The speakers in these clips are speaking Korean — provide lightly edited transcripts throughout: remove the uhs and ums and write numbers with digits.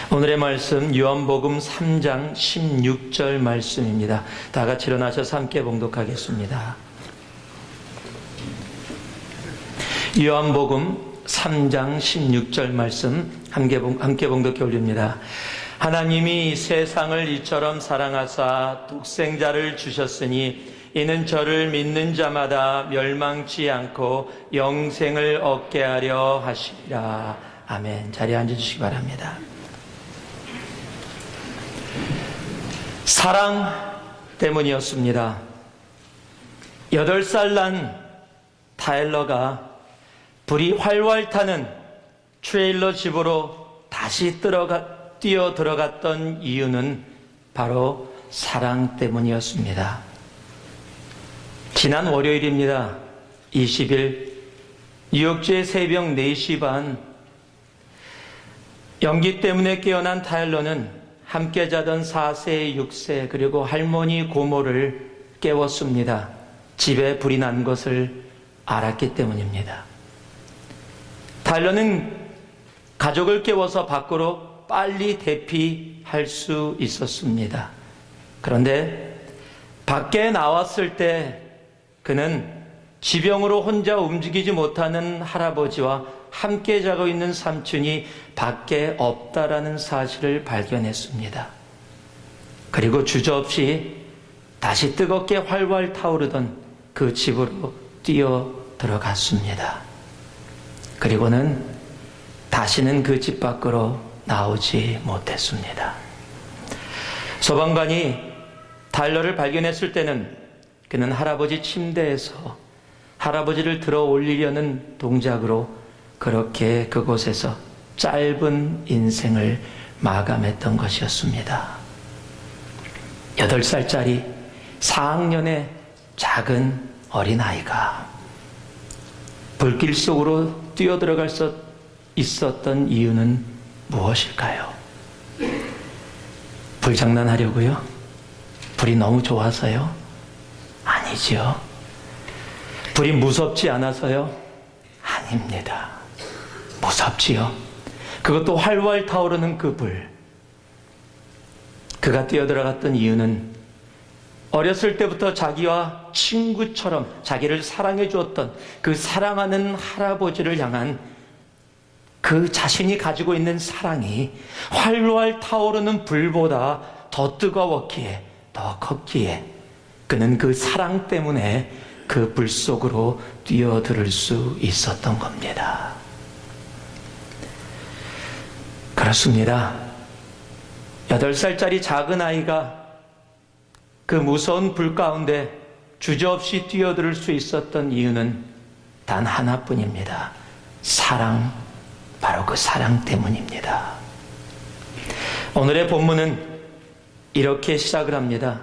오늘의 말씀 요한복음 3장 16절 말씀입니다. 다 같이 일어나셔서 함께 봉독하겠습니다. 요한복음 3장 16절 말씀 함께 봉독해 올립니다. 하나님이 세상을 이처럼 사랑하사 독생자를 주셨으니 이는 저를 믿는 자마다 멸망치 않고 영생을 얻게 하려 하시리라. 아멘. 자리에 앉아주시기 바랍니다. 사랑 때문이었습니다. 8살 난 타일러가 불이 활활 타는 트레일러 집으로 다시 뛰어 들어갔던 이유는 바로 사랑 때문이었습니다. 지난 월요일입니다. 20일 뉴욕주의 새벽 4시 반 연기 때문에 깨어난 타일러는 함께 자던 4세, 6세 그리고 할머니 고모를 깨웠습니다. 집에 불이 난 것을 알았기 때문입니다. 타일러는 가족을 깨워서 밖으로 빨리 대피할 수 있었습니다. 그런데 밖에 나왔을 때 그는 지병으로 혼자 움직이지 못하는 할아버지와 함께 자고 있는 삼촌이 밖에 없다라는 사실을 발견했습니다. 그리고 주저없이 다시 뜨겁게 활활 타오르던 그 집으로 뛰어 들어갔습니다. 그리고는 다시는 그 집 밖으로 나오지 못했습니다. 소방관이 타일러를 발견했을 때는 그는 할아버지 침대에서 할아버지를 들어 올리려는 동작으로 그렇게 그곳에서 짧은 인생을 마감했던 것이었습니다. 8살짜리 4학년의 작은 어린아이가 불길 속으로 뛰어들어갈 수 있었던 이유는 무엇일까요? 불장난하려고요? 불이 너무 좋아서요? 아니지요. 불이 무섭지 않아서요? 아닙니다. 무섭지요. 그것도 활활 타오르는 그 불. 그가 뛰어들어갔던 이유는 어렸을 때부터 자기와 친구처럼 자기를 사랑해 주었던 그 사랑하는 할아버지를 향한 그 자신이 가지고 있는 사랑이 활활 타오르는 불보다 더 뜨거웠기에, 더 컸기에 그는 그 사랑 때문에 그 불 속으로 뛰어들 수 있었던 겁니다. 그렇습니다. 8살짜리 작은 아이가 그 무서운 불 가운데 주저없이 뛰어들 수 있었던 이유는 단 하나뿐입니다. 사랑, 바로 그 사랑 때문입니다. 오늘의 본문은 이렇게 시작을 합니다.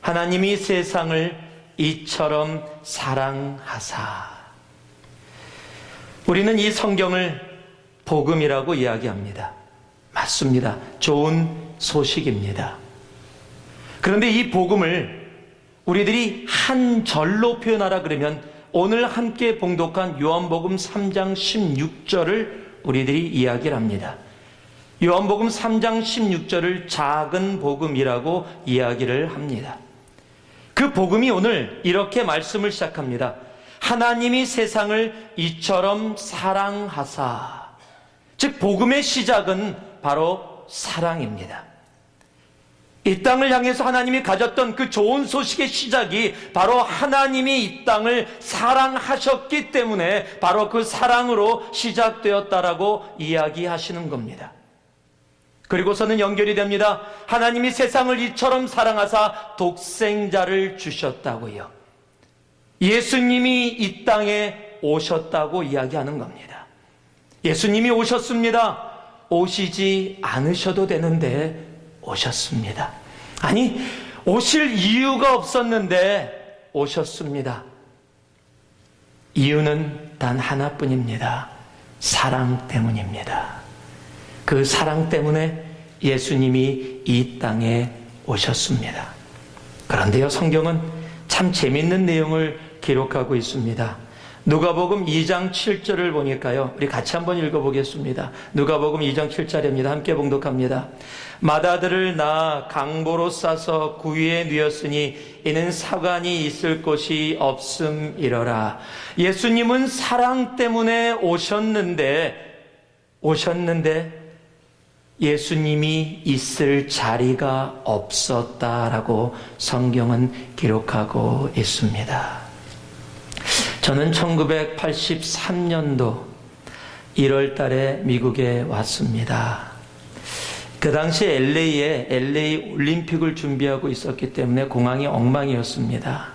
하나님이 세상을 이처럼 사랑하사. 우리는 이 성경을 복음이라고 이야기합니다. 맞습니다. 좋은 소식입니다. 그런데 이 복음을 우리들이 한 절로 표현하라 그러면 오늘 함께 봉독한 요한복음 3장 16절을 우리들이 이야기를 합니다. 요한복음 3장 16절을 작은 복음이라고 이야기를 합니다. 그 복음이 오늘 이렇게 말씀을 시작합니다. 하나님이 세상을 이처럼 사랑하사. 즉 복음의 시작은 바로 사랑입니다. 이 땅을 향해서 하나님이 가졌던 그 좋은 소식의 시작이 바로 하나님이 이 땅을 사랑하셨기 때문에 바로 그 사랑으로 시작되었다라고 이야기하시는 겁니다. 그리고서는 연결이 됩니다. 하나님이 세상을 이처럼 사랑하사 독생자를 주셨다고요. 예수님이 이 땅에 오셨다고 이야기하는 겁니다. 예수님이 오셨습니다. 오시지 않으셔도 되는데 오셨습니다. 아니, 오실 이유가 없었는데 오셨습니다. 이유는 단 하나뿐입니다. 사랑 때문입니다. 그 사랑 때문에 예수님이 이 땅에 오셨습니다. 그런데요, 성경은 참 재밌는 내용을 기록하고 있습니다. 누가복음 2장 7절을 보니까요. 우리 같이 한번 읽어보겠습니다. 누가복음 2장 7절입니다. 함께 봉독합니다. 맏아들을 낳아 강보로 싸서 구유에 누였으니 이는 사관이 있을 곳이 없음이러라. 예수님은 사랑 때문에 오셨는데 예수님이 있을 자리가 없었다라고 성경은 기록하고 있습니다. 저는 1983년도 1월 달에 미국에 왔습니다. 그 당시 LA에 LA 올림픽을 준비하고 있었기 때문에 공항이 엉망이었습니다.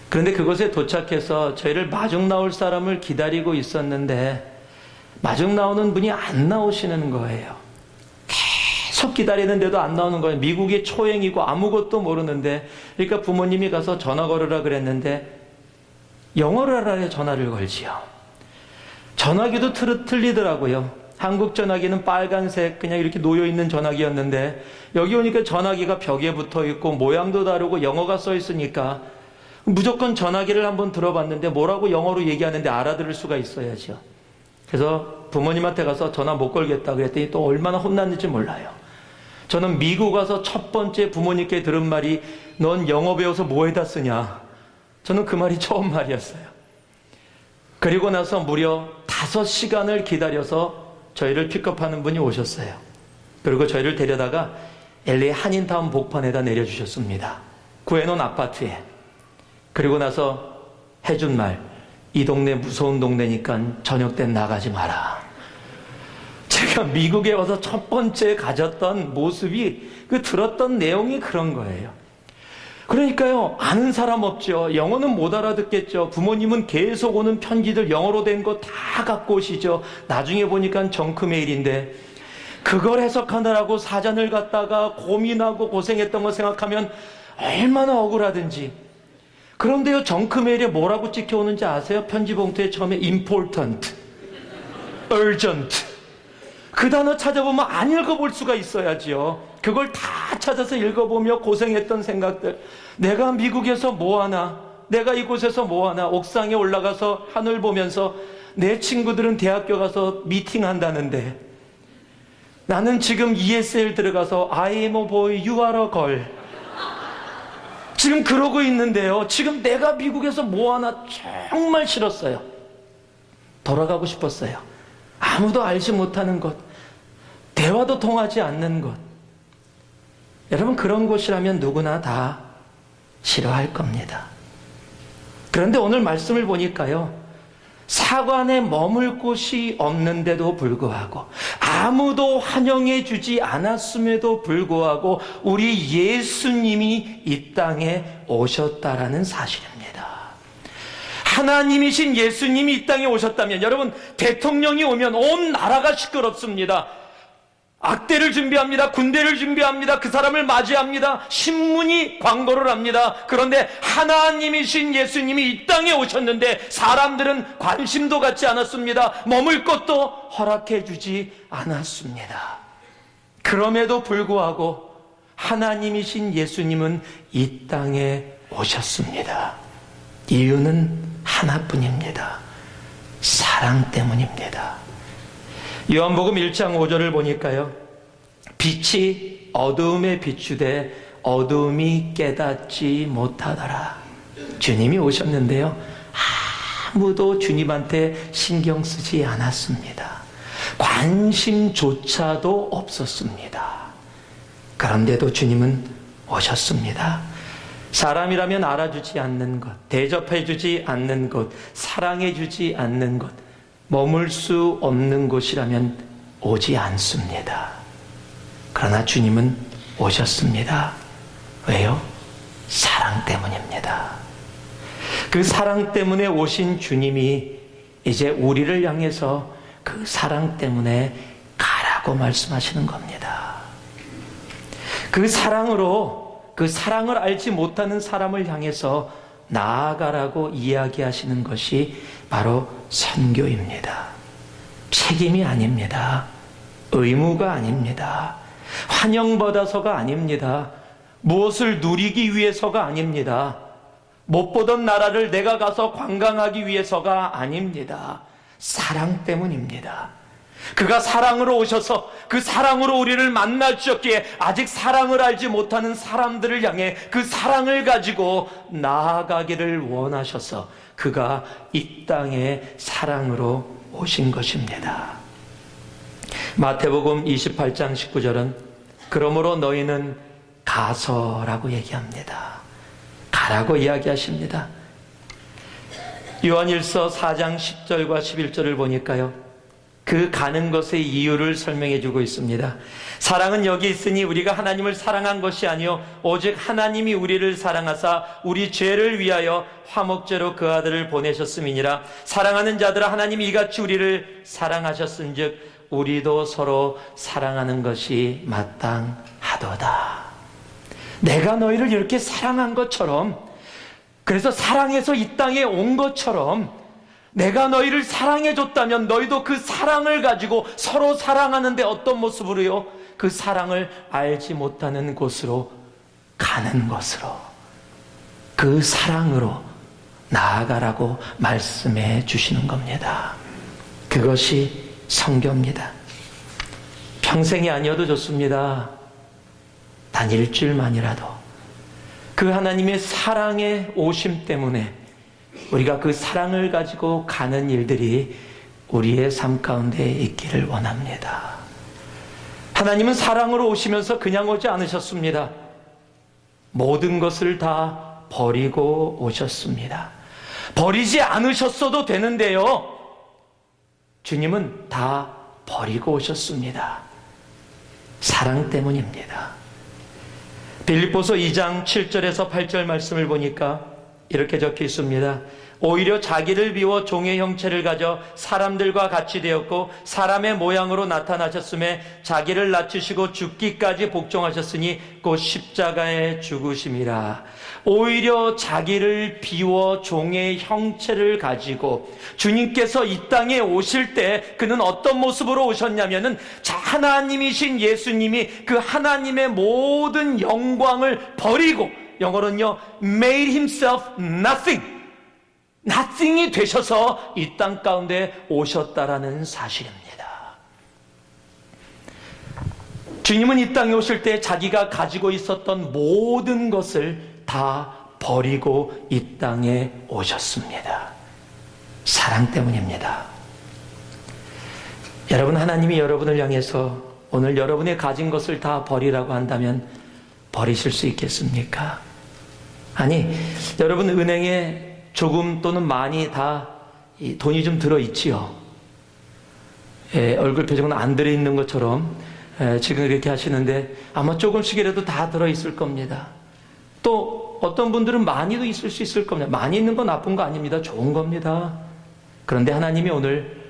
그런데 그곳에 도착해서 저희를 마중 나올 사람을 기다리고 있었는데 마중 나오는 분이 안 나오시는 거예요. 계속 기다리는데도 안 나오는 거예요. 미국이 초행이고 아무것도 모르는데, 그러니까 부모님이 가서 전화 걸으라 그랬는데 영어를 하라 전화를 걸지요. 전화기도 틀리더라고요. 한국 전화기는 빨간색 그냥 이렇게 놓여있는 전화기였는데 여기 오니까 전화기가 벽에 붙어있고 모양도 다르고 영어가 써있으니까 무조건 전화기를 한번 들어봤는데 뭐라고 영어로 얘기하는데 알아들을 수가 있어야죠. 그래서 부모님한테 가서 전화 못 걸겠다 그랬더니 또 얼마나 혼났는지 몰라요. 저는 미국 와서 첫 번째 부모님께 들은 말이 넌 영어 배워서 뭐에다 쓰냐. 저는 그 말이 처음 말이었어요. 그리고 나서 무려 5시간을 기다려서 저희를 픽업하는 분이 오셨어요. 그리고 저희를 데려다가 LA 한인타운 복판에다 내려주셨습니다. 구해놓은 아파트에. 그리고 나서 해준 말, 이 동네 무서운 동네니까 저녁 땐 나가지 마라. 제가 미국에 와서 첫 번째 가졌던 모습이 들었던 내용이 그런 거예요. 그러니까요, 아는 사람 없죠. 영어는 못 알아듣겠죠. 부모님은 계속 오는 편지들 영어로 된 거 다 갖고 오시죠. 나중에 보니까 정크메일인데 그걸 해석하느라고 사전을 갖다가 고민하고 고생했던 거 생각하면 얼마나 억울하든지. 그런데요, 정크메일에 뭐라고 찍혀오는지 아세요? 편지 봉투에 처음에 important, urgent. 그 단어 찾아보면 안 읽어볼 수가 있어야지요. 그걸 다 찾아서 읽어보며 고생했던 생각들. 내가 미국에서 뭐하나, 내가 이곳에서 뭐하나, 옥상에 올라가서 하늘 보면서 내 친구들은 대학교 가서 미팅한다는데 나는 지금 ESL 들어가서 I am a boy, you are a girl. 지금 그러고 있는데요. 지금 내가 미국에서 뭐하나 정말 싫었어요. 돌아가고 싶었어요. 아무도 알지 못하는 것, 대화도 통하지 않는 것. 여러분, 그런 곳이라면 누구나 다 싫어할 겁니다. 그런데 오늘 말씀을 보니까요, 사관에 머물 곳이 없는데도 불구하고, 아무도 환영해 주지 않았음에도 불구하고 우리 예수님이 이 땅에 오셨다라는 사실입니다. 하나님이신 예수님이 이 땅에 오셨다면, 여러분, 대통령이 오면 온 나라가 시끄럽습니다. 악대를 준비합니다. 군대를 준비합니다. 그 사람을 맞이합니다. 신문이 광고를 합니다. 그런데 하나님이신 예수님이 이 땅에 오셨는데 사람들은 관심도 갖지 않았습니다. 머물 것도 허락해 주지 않았습니다. 그럼에도 불구하고 하나님이신 예수님은 이 땅에 오셨습니다. 이유는 하나뿐입니다. 사랑 때문입니다. 요한복음 1장 5절을 보니까요, 빛이 어두움에 비추되 어두움이 깨닫지 못하더라. 주님이 오셨는데요, 아무도 주님한테 신경 쓰지 않았습니다. 관심조차도 없었습니다. 그런데도 주님은 오셨습니다. 사람이라면 알아주지 않는 것, 대접해주지 않는 것, 사랑해주지 않는 것, 머물 수 없는 곳이라면 오지 않습니다. 그러나 주님은 오셨습니다. 왜요? 사랑 때문입니다. 그 사랑 때문에 오신 주님이 이제 우리를 향해서 그 사랑 때문에 가라고 말씀하시는 겁니다. 그 사랑으로, 그 사랑을 알지 못하는 사람을 향해서 나아가라고 이야기하시는 것이 바로 선교입니다. 책임이 아닙니다. 의무가 아닙니다. 환영받아서가 아닙니다. 무엇을 누리기 위해서가 아닙니다. 못 보던 나라를 내가 가서 관광하기 위해서가 아닙니다. 사랑 때문입니다. 그가 사랑으로 오셔서 그 사랑으로 우리를 만나 주셨기에 아직 사랑을 알지 못하는 사람들을 향해 그 사랑을 가지고 나아가기를 원하셔서 그가 이 땅에 사랑으로 오신 것입니다. 마태복음 28장 19절은 그러므로 너희는 가서라고 얘기합니다. 가라고 이야기하십니다. 요한일서 4장 10절과 11절을 보니까요, 그 가는 것의 이유를 설명해 주고 있습니다. 사랑은 여기 있으니 우리가 하나님을 사랑한 것이 아니요 오직 하나님이 우리를 사랑하사 우리 죄를 위하여 화목제로 그 아들을 보내셨음이니라. 사랑하는 자들아, 하나님이 이같이 우리를 사랑하셨은즉 우리도 서로 사랑하는 것이 마땅하도다. 내가 너희를 이렇게 사랑한 것처럼, 그래서 사랑해서 이 땅에 온 것처럼 내가 너희를 사랑해 줬다면 너희도 그 사랑을 가지고 서로 사랑하는데 어떤 모습으로요? 그 사랑을 알지 못하는 곳으로 가는 것으로, 그 사랑으로 나아가라고 말씀해 주시는 겁니다. 그것이 성경입니다. 평생이 아니어도 좋습니다. 단 일주일만이라도 그 하나님의 사랑의 오심 때문에 우리가 그 사랑을 가지고 가는 일들이 우리의 삶 가운데 있기를 원합니다. 하나님은 사랑으로 오시면서 그냥 오지 않으셨습니다. 모든 것을 다 버리고 오셨습니다. 버리지 않으셨어도 되는데요, 주님은 다 버리고 오셨습니다. 사랑 때문입니다. 빌립보서 2장 7절에서 8절 말씀을 보니까 이렇게 적혀 있습니다. 오히려 자기를 비워 종의 형체를 가져 사람들과 같이 되었고 사람의 모양으로 나타나셨음에 자기를 낮추시고 죽기까지 복종하셨으니 곧 십자가에 죽으심이라. 오히려 자기를 비워 종의 형체를 가지고 주님께서 이 땅에 오실 때 그는 어떤 모습으로 오셨냐면은 하나님이신 예수님이 그 하나님의 모든 영광을 버리고, 영어로는요, made himself nothing이 되셔서 이 땅 가운데 오셨다라는 사실입니다. 주님은 이 땅에 오실 때 자기가 가지고 있었던 모든 것을 다 버리고 이 땅에 오셨습니다. 사랑 때문입니다. 여러분, 하나님이 여러분을 향해서 오늘 여러분의 가진 것을 다 버리라고 한다면 버리실 수 있겠습니까? 아니, 여러분 은행에 조금 또는 많이 다 돈이 좀 들어있지요. 얼굴 표정은 안 들어있는 것처럼 지금 이렇게 하시는데 아마 조금씩이라도 다 들어있을 겁니다. 또 어떤 분들은 많이도 있을 수 있을 겁니다. 많이 있는 건 나쁜 거 아닙니다. 좋은 겁니다. 그런데 하나님이 오늘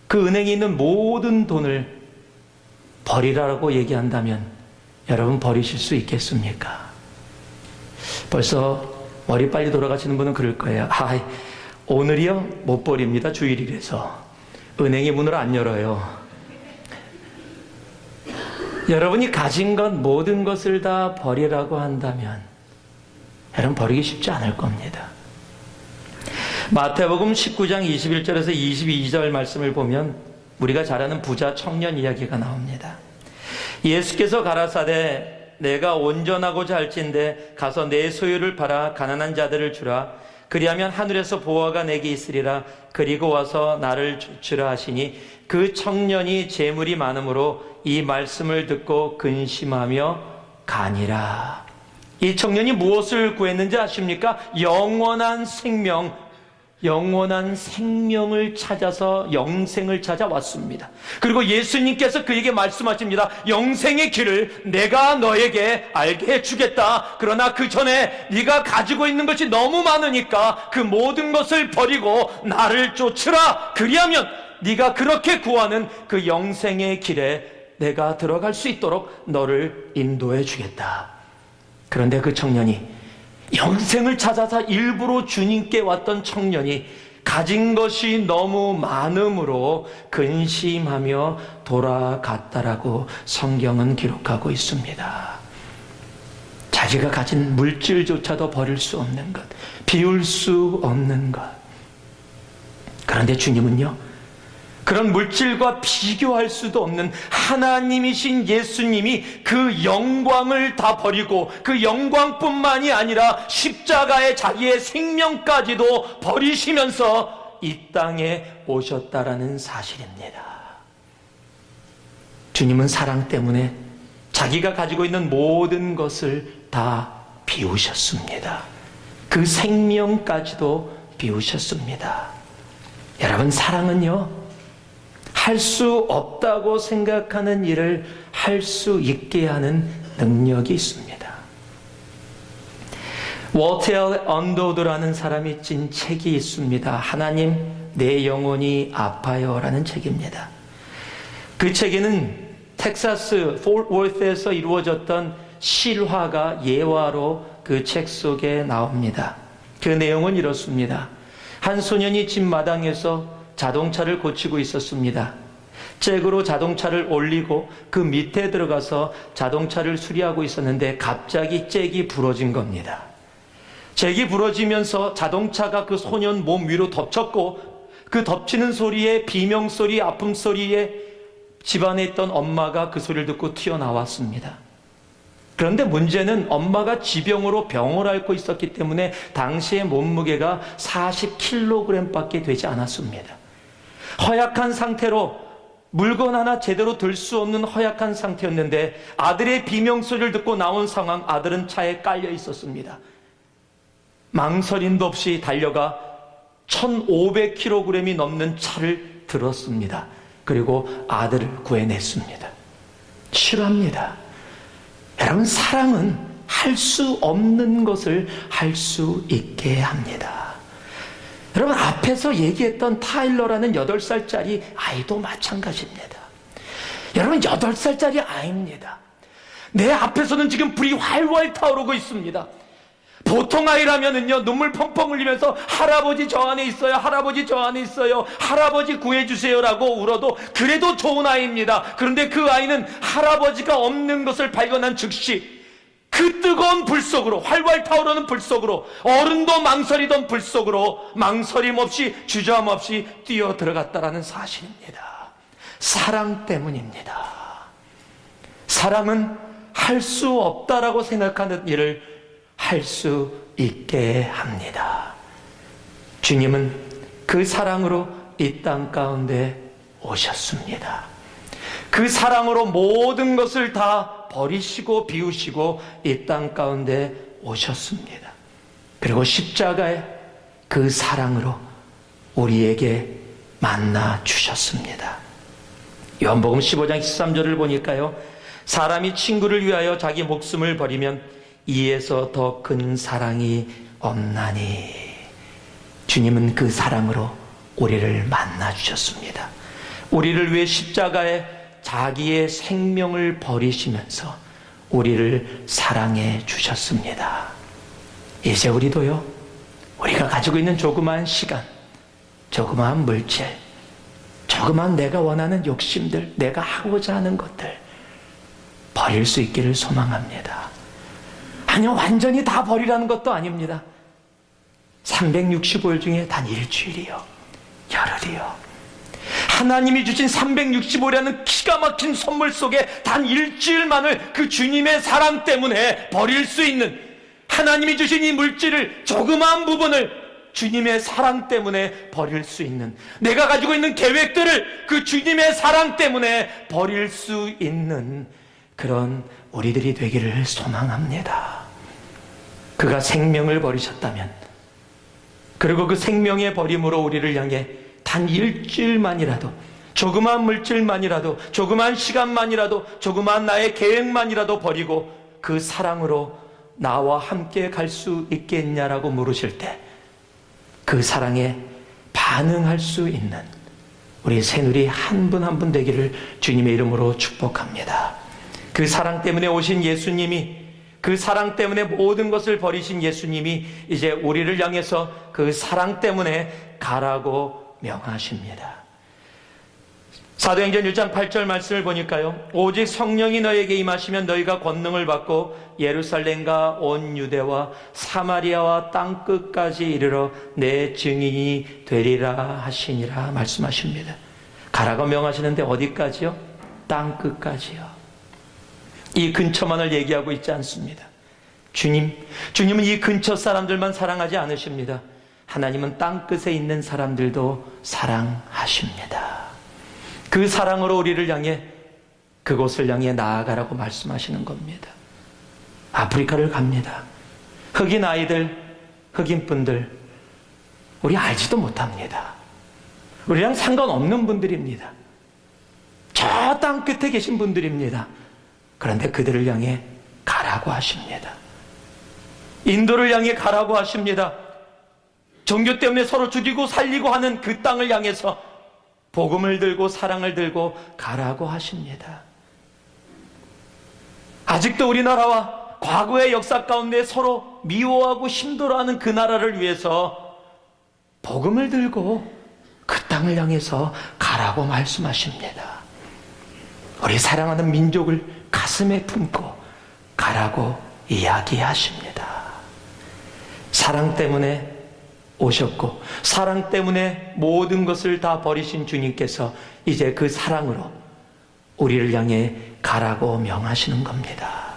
그 은행에 있는 모든 돈을 버리라고 얘기한다면 여러분 버리실 수 있겠습니까? 벌써 머리 빨리 돌아가시는 분은 그럴 거예요. 오늘이요? 못 버립니다. 주일이라서. 은행이 문을 안 열어요. 여러분이 가진 것, 모든 것을 다 버리라고 한다면 여러분 버리기 쉽지 않을 겁니다. 마태복음 19장 21절에서 22절 말씀을 보면 우리가 잘 아는 부자 청년 이야기가 나옵니다. 예수께서 가라사대 내가 온전하고자 할진대 가서 내 소유를 팔아 가난한 자들을 주라. 그리하면 하늘에서 보화가 내게 있으리라. 그리고 와서 나를 쫓으라 하시니 그 청년이 재물이 많으므로 이 말씀을 듣고 근심하며 가니라. 이 청년이 무엇을 구했는지 아십니까? 영원한 생명을 찾아서 영생을 찾아왔습니다. 그리고 예수님께서 그에게 말씀하십니다. 영생의 길을 내가 너에게 알게 해주겠다. 그러나 그 전에 네가 가지고 있는 것이 너무 많으니까 그 모든 것을 버리고 나를 쫓으라. 그리하면 네가 그렇게 구하는 그 영생의 길에 내가 들어갈 수 있도록 너를 인도해 주겠다. 그런데 그 청년이 영생을 찾아서 일부러 주님께 왔던 청년이 가진 것이 너무 많음으로 근심하며 돌아갔다라고 성경은 기록하고 있습니다. 자, 자기가 가진 물질조차도 버릴 수 없는 것, 비울 수 없는 것. 그런데 주님은요, 그런 물질과 비교할 수도 없는 하나님이신 예수님이 그 영광을 다 버리고 그 영광뿐만이 아니라 십자가에 자기의 생명까지도 버리시면서 이 땅에 오셨다라는 사실입니다. 주님은 사랑 때문에 자기가 가지고 있는 모든 것을 다 비우셨습니다. 그 생명까지도 비우셨습니다. 여러분, 사랑은요, 할 수 없다고 생각하는 일을 할 수 있게 하는 능력이 있습니다. 워터 언더우드라는 사람이 찐 책이 있습니다. 하나님, 내 영혼이 아파요라는 책입니다. 그 책에는 텍사스 폴워스에서 이루어졌던 실화가 예화로 그 책 속에 나옵니다. 그 내용은 이렇습니다. 한 소년이 집 마당에서 자동차를 고치고 있었습니다. 잭으로 자동차를 올리고 그 밑에 들어가서 자동차를 수리하고 있었는데 갑자기 잭이 부러진 겁니다. 잭이 부러지면서 자동차가 그 소년 몸 위로 덮쳤고, 그 덮치는 소리에, 비명소리, 아픔 소리에 집안에 있던 엄마가 그 소리를 듣고 튀어나왔습니다. 그런데 문제는 엄마가 지병으로 병을 앓고 있었기 때문에 당시의 몸무게가 40kg 밖에 되지 않았습니다. 허약한 상태로 물건 하나 제대로 들 수 없는 허약한 상태였는데, 아들의 비명소리를 듣고 나온 상황, 아들은 차에 깔려 있었습니다. 망설임도 없이 달려가 1500kg이 넘는 차를 들었습니다. 그리고 아들을 구해냈습니다. 싫어합니다. 여러분, 사랑은 할 수 없는 것을 할 수 있게 합니다. 여러분, 앞에서 얘기했던 타일러라는 8살짜리 아이도 마찬가지입니다. 여러분, 8살짜리 아이입니다. 내 앞에서는 지금 불이 활활 타오르고 있습니다. 보통 아이라면은요, 눈물 펑펑 흘리면서 할아버지 저 안에 있어요, 할아버지 저 안에 있어요, 할아버지 구해주세요라고 울어도 그래도 좋은 아이입니다. 그런데 그 아이는 할아버지가 없는 것을 발견한 즉시 그 뜨거운 불 속으로, 활활 타오르는 불 속으로, 어른도 망설이던 불 속으로 망설임 없이, 주저함 없이 뛰어 들어갔다라는 사실입니다. 사랑 때문입니다. 사랑은 할 수 없다라고 생각하는 일을 할 수 있게 합니다. 주님은 그 사랑으로 이 땅 가운데 오셨습니다. 그 사랑으로 모든 것을 다 버리시고 비우시고 이 땅 가운데 오셨습니다. 그리고 십자가에 그 사랑으로 우리에게 만나 주셨습니다. 요한복음 15장 13절을 보니까요, 사람이 친구를 위하여 자기 목숨을 버리면 이에서 더 큰 사랑이 없나니. 주님은 그 사랑으로 우리를 만나 주셨습니다. 우리를 위해 십자가에 자기의 생명을 버리시면서 우리를 사랑해 주셨습니다. 이제 우리도요, 우리가 가지고 있는 조그마한 시간, 조그마한 물질, 조그마한 내가 원하는 욕심들, 내가 하고자 하는 것들 버릴 수 있기를 소망합니다. 아니요, 완전히 다 버리라는 것도 아닙니다. 365일 중에 단 일주일이요, 열흘이요, 하나님이 주신 365라는 기가 막힌 선물 속에 단 일주일만을 그 주님의 사랑 때문에 버릴 수 있는, 하나님이 주신 이 물질을, 조그마한 부분을 주님의 사랑 때문에 버릴 수 있는, 내가 가지고 있는 계획들을 그 주님의 사랑 때문에 버릴 수 있는 그런 우리들이 되기를 소망합니다. 그가 생명을 버리셨다면, 그리고 그 생명의 버림으로 우리를 향해 단 일주일만이라도, 조그마한 물질만이라도, 조그마한 시간만이라도, 조그마한 나의 계획만이라도 버리고 그 사랑으로 나와 함께 갈 수 있겠냐라고 물으실 때 그 사랑에 반응할 수 있는 우리 새누리 한 분 한 분 되기를 주님의 이름으로 축복합니다. 그 사랑 때문에 오신 예수님이, 그 사랑 때문에 모든 것을 버리신 예수님이 이제 우리를 향해서 그 사랑 때문에 가라고 명하십니다. 사도행전 1장 8절 말씀을 보니까요, 오직 성령이 너에게 임하시면 너희가 권능을 받고 예루살렘과 온 유대와 사마리아와 땅끝까지 이르러 내 증인이 되리라 하시니라 말씀하십니다. 가라고 명하시는데 어디까지요? 땅끝까지요. 이 근처만을 얘기하고 있지 않습니다. 주님은 이 근처 사람들만 사랑하지 않으십니다. 하나님은 땅끝에 있는 사람들도 사랑하십니다. 그 사랑으로 우리를 향해, 그곳을 향해 나아가라고 말씀하시는 겁니다. 아프리카를 갑니다. 흑인 아이들, 흑인 분들, 우리 알지도 못합니다. 우리랑 상관없는 분들입니다. 저 땅 끝에 계신 분들입니다. 그런데 그들을 향해 가라고 하십니다. 인도를 향해 가라고 하십니다. 종교 때문에 서로 죽이고 살리고 하는 그 땅을 향해서 복음을 들고 사랑을 들고 가라고 하십니다. 아직도 우리나라와 과거의 역사 가운데 서로 미워하고 힘들어하는 그 나라를 위해서 복음을 들고 그 땅을 향해서 가라고 말씀하십니다. 우리 사랑하는 민족을 가슴에 품고 가라고 이야기하십니다. 사랑 때문에 오셨고 사랑 때문에 모든 것을 다 버리신 주님께서 이제 그 사랑으로 우리를 향해 가라고 명하시는 겁니다.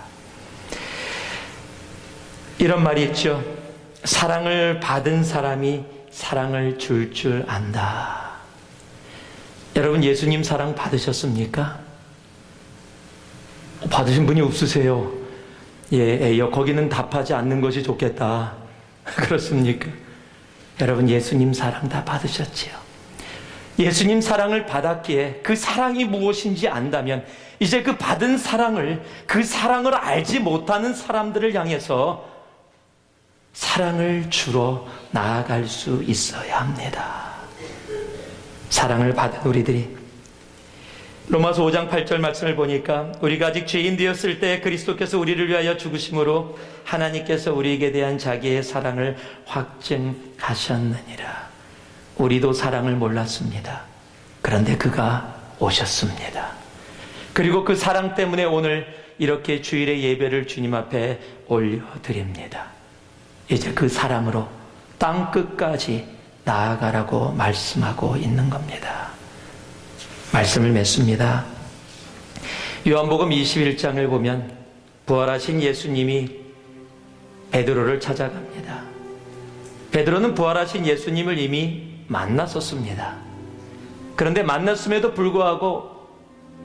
이런 말이 있죠. 사랑을 받은 사람이 사랑을 줄 안다. 여러분, 예수님 사랑 받으셨습니까? 받으신 분이 없으세요. 거기는 답하지 않는 것이 좋겠다. 그렇습니까? 여러분, 예수님 사랑 다 받으셨지요. 예수님 사랑을 받았기에 그 사랑이 무엇인지 안다면 이제 그 받은 사랑을, 그 사랑을 알지 못하는 사람들을 향해서 사랑을 주러 나아갈 수 있어야 합니다. 사랑을 받은 우리들이 로마서 5장 8절 말씀을 보니까 우리가 아직 죄인 되었을 때 그리스도께서 우리를 위하여 죽으심으로 하나님께서 우리에게 대한 자기의 사랑을 확증하셨느니라. 우리도 사랑을 몰랐습니다. 그런데 그가 오셨습니다. 그리고 그 사랑 때문에 오늘 이렇게 주일의 예배를 주님 앞에 올려드립니다. 이제 그 사랑으로 땅끝까지 나아가라고 말씀하고 있는 겁니다. 말씀을 맺습니다. 요한복음 21장을 보면 부활하신 예수님이 베드로를 찾아갑니다. 베드로는 부활하신 예수님을 이미 만났었습니다. 그런데 만났음에도 불구하고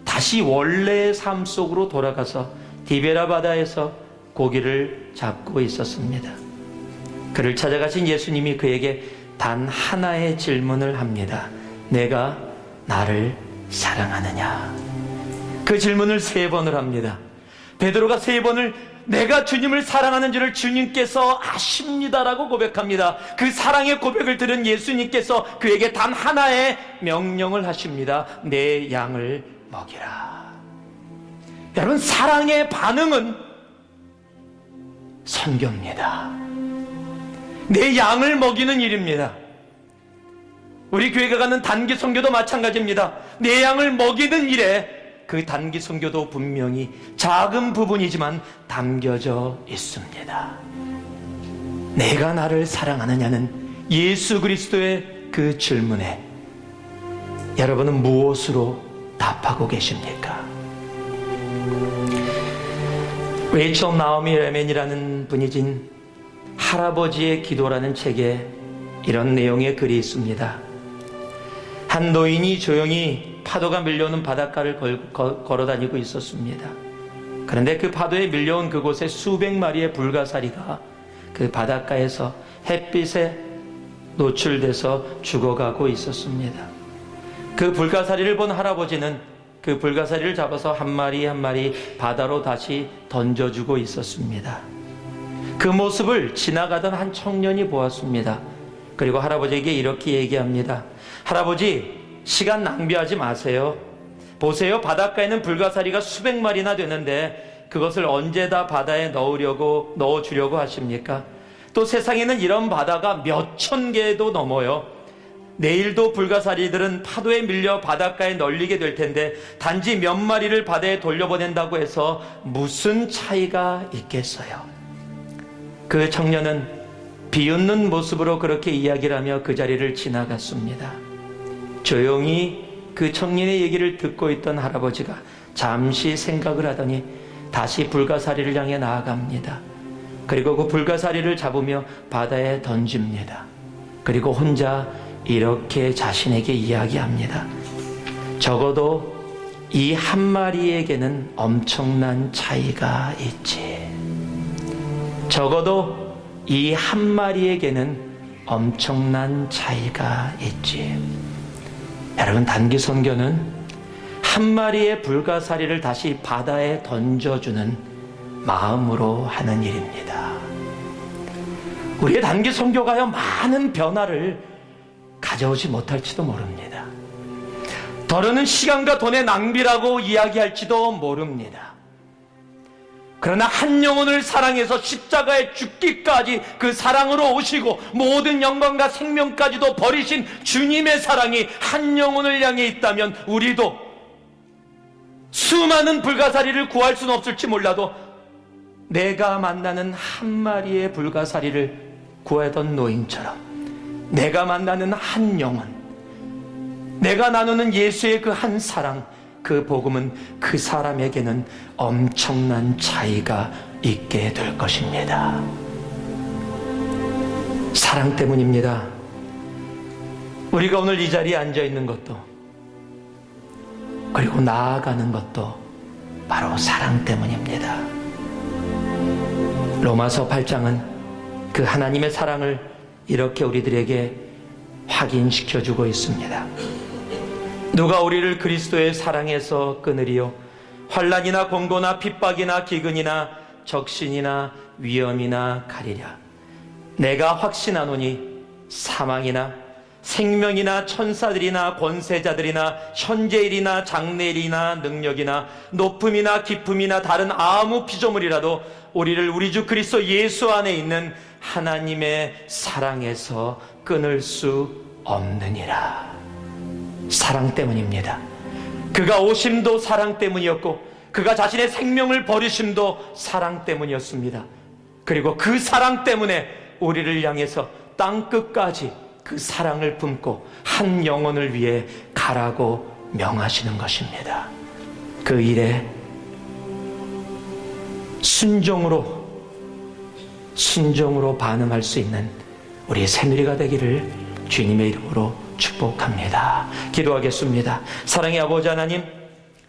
다시 원래의 삶 속으로 돌아가서 디베라 바다에서 고기를 잡고 있었습니다. 그를 찾아가신 예수님이 그에게 단 하나의 질문을 합니다. 내가 나를 사랑하느냐? 그 질문을 3번을 합니다. 베드로가 3번을 내가 주님을 사랑하는 줄을 주님께서 아십니다라고 고백합니다. 그 사랑의 고백을 들은 예수님께서 그에게 단 하나의 명령을 하십니다. 내 양을 먹이라. 여러분, 사랑의 반응은 선교입니다. 내 양을 먹이는 일입니다. 우리 교회가 가는 단기 선교도 마찬가지입니다. 내 양을 먹이는 일에 그 단기 선교도 분명히 작은 부분이지만 담겨져 있습니다. 내가 나를 사랑하느냐는 예수 그리스도의 그 질문에 여러분은 무엇으로 답하고 계십니까? 레이첼 나오미 레멘이라는 분이 진 할아버지의 기도라는 책에 이런 내용의 글이 있습니다. 한 노인이 조용히 파도가 밀려오는 바닷가를 걸어다니고 있었습니다. 그런데 그 파도에 밀려온 그곳에 수백 마리의 불가사리가 그 바닷가에서 햇빛에 노출돼서 죽어가고 있었습니다. 그 불가사리를 본 할아버지는 그 불가사리를 잡아서 한 마리 한 마리 바다로 다시 던져주고 있었습니다. 그 모습을 지나가던 한 청년이 보았습니다. 그리고 할아버지에게 이렇게 얘기합니다. 할아버지, 시간 낭비하지 마세요. 보세요, 바닷가에는 불가사리가 수백 마리나 되는데 그것을 언제 다 바다에 넣어주려고 하십니까? 또 세상에는 이런 바다가 몇천 개도 넘어요. 내일도 불가사리들은 파도에 밀려 바닷가에 널리게 될 텐데 단지 몇 마리를 바다에 돌려보낸다고 해서 무슨 차이가 있겠어요? 그 청년은 비웃는 모습으로 그렇게 이야기를 하며 그 자리를 지나갔습니다. 조용히 그 청년의 얘기를 듣고 있던 할아버지가 잠시 생각을 하더니 다시 불가사리를 향해 나아갑니다. 그리고 그 불가사리를 잡으며 바다에 던집니다. 그리고 혼자 이렇게 자신에게 이야기합니다. 적어도 이 한 마리에게는 엄청난 차이가 있지. 적어도 이 한 마리에게는 엄청난 차이가 있지. 여러분, 단기 선교는 한 마리의 불가사리를 다시 바다에 던져주는 마음으로 하는 일입니다. 우리의 단기 선교가요, 많은 변화를 가져오지 못할지도 모릅니다. 더러는 시간과 돈의 낭비라고 이야기할지도 모릅니다. 그러나 한 영혼을 사랑해서 십자가에 죽기까지 그 사랑으로 오시고 모든 영광과 생명까지도 버리신 주님의 사랑이 한 영혼을 향해 있다면 우리도 수많은 불가사리를 구할 수는 없을지 몰라도 내가 만나는 한 마리의 불가사리를 구하던 노인처럼 내가 만나는 한 영혼, 내가 나누는 예수의 그 한 사랑, 그 복음은 그 사람에게는 엄청난 차이가 있게 될 것입니다. 사랑 때문입니다. 우리가 오늘 이 자리에 앉아 있는 것도, 그리고 나아가는 것도 바로 사랑 때문입니다. 로마서 8장은 그 하나님의 사랑을 이렇게 우리들에게 확인시켜주고 있습니다. 누가 우리를 그리스도의 사랑에서 끊으리요? 환난이나 공고나 핍박이나 기근이나 적신이나 위험이나 가리랴. 내가 확신하노니 사망이나 생명이나 천사들이나 권세자들이나 현재일이나 장래일이나 능력이나 높음이나 깊음이나 다른 아무 피조물이라도 우리를 우리 주 그리스도 예수 안에 있는 하나님의 사랑에서 끊을 수 없느니라. 사랑 때문입니다. 그가 오심도 사랑 때문이었고 그가 자신의 생명을 버리심도 사랑 때문이었습니다. 그리고 그 사랑 때문에 우리를 향해서 땅끝까지 그 사랑을 품고 한 영혼을 위해 가라고 명하시는 것입니다. 그 일에 순종으로 반응할 수 있는 우리 새누리가 되기를 주님의 이름으로 축복합니다. 기도하겠습니다. 사랑의 아버지 하나님,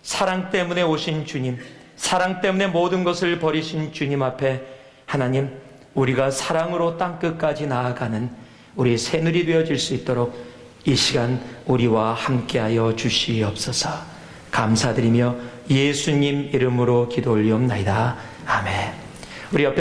사랑 때문에 오신 주님, 사랑 때문에 모든 것을 버리신 주님 앞에 하나님, 우리가 사랑으로 땅끝까지 나아가는 우리 새누리 되어질 수 있도록 이 시간 우리와 함께하여 주시옵소서. 감사드리며 예수님 이름으로 기도 올리옵나이다. 아멘. 우리 옆에